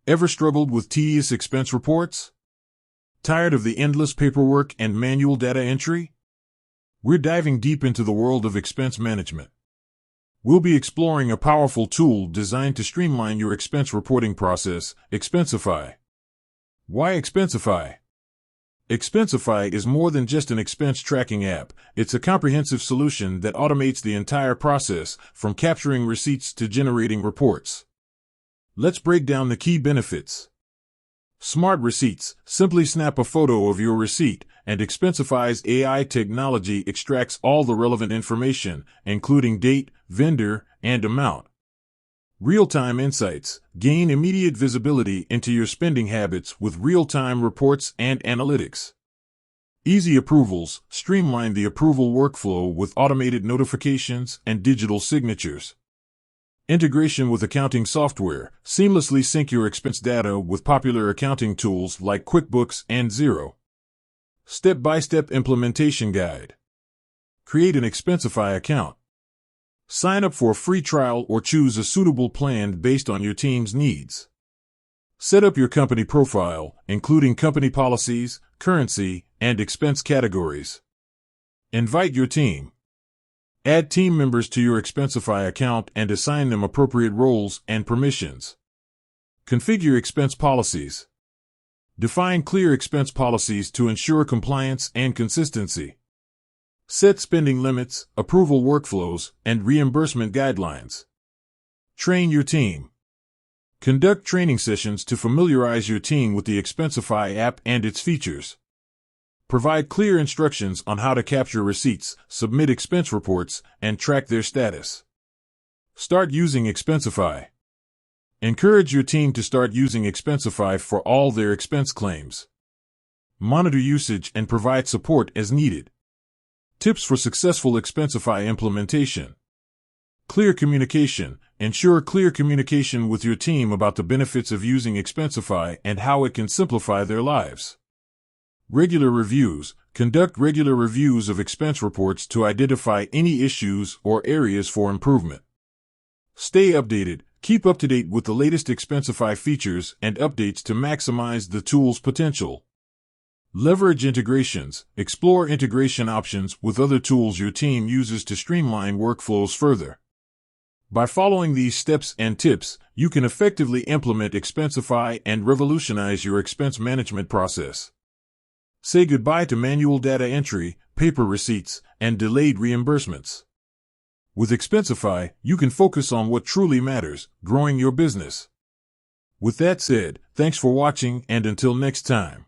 Ever struggled with tedious expense reports? Tired of the endless paperwork and manual data entry? We're diving deep into the world of expense management. We'll be exploring a powerful tool designed to streamline your expense reporting process, Expensify. Why Expensify? Expensify is more than just an expense tracking app. It's a comprehensive solution that automates the entire process, from capturing receipts to generating reports. Let's break down the key benefits. Smart receipts. Simply snap a photo of your receipt, and Expensify's AI technology extracts all the relevant information, including date, vendor, and amount. Real-time insights. Gain immediate visibility into your spending habits with real-time reports and analytics. Easy approvals. Streamline the approval workflow with automated notifications and digital signatures. Integration with accounting software. Seamlessly sync your expense data with popular accounting tools like QuickBooks and Xero. Step-by-step implementation guide. Create an Expensify account. Sign up for a free trial or choose a suitable plan based on your team's needs. Set up your company profile, including company policies, currency, and expense categories. Invite your team. Add team members to your Expensify account and assign them appropriate roles and permissions. Configure expense policies. Define clear expense policies to ensure compliance and consistency. Set spending limits, approval workflows, and reimbursement guidelines. Train your team. Conduct training sessions to familiarize your team with the Expensify app and its features. Provide clear instructions on how to capture receipts, submit expense reports, and track their status. Start using Expensify. Encourage your team to start using Expensify for all their expense claims. Monitor usage and provide support as needed. Tips for successful Expensify implementation. Clear communication. Ensure clear communication with your team about the benefits of using Expensify and how it can simplify their lives. Regular reviews. Conduct regular reviews of expense reports to identify any issues or areas for improvement. Stay updated. Keep up to date with the latest Expensify features and updates to maximize the tool's potential. Leverage integrations. Explore integration options with other tools your team uses to streamline workflows further. By following these steps and tips, you can effectively implement Expensify and revolutionize your expense management process. Say goodbye to manual data entry, paper receipts, and delayed reimbursements. With Expensify, you can focus on what truly matters, growing your business. With that said, thanks for watching, and until next time.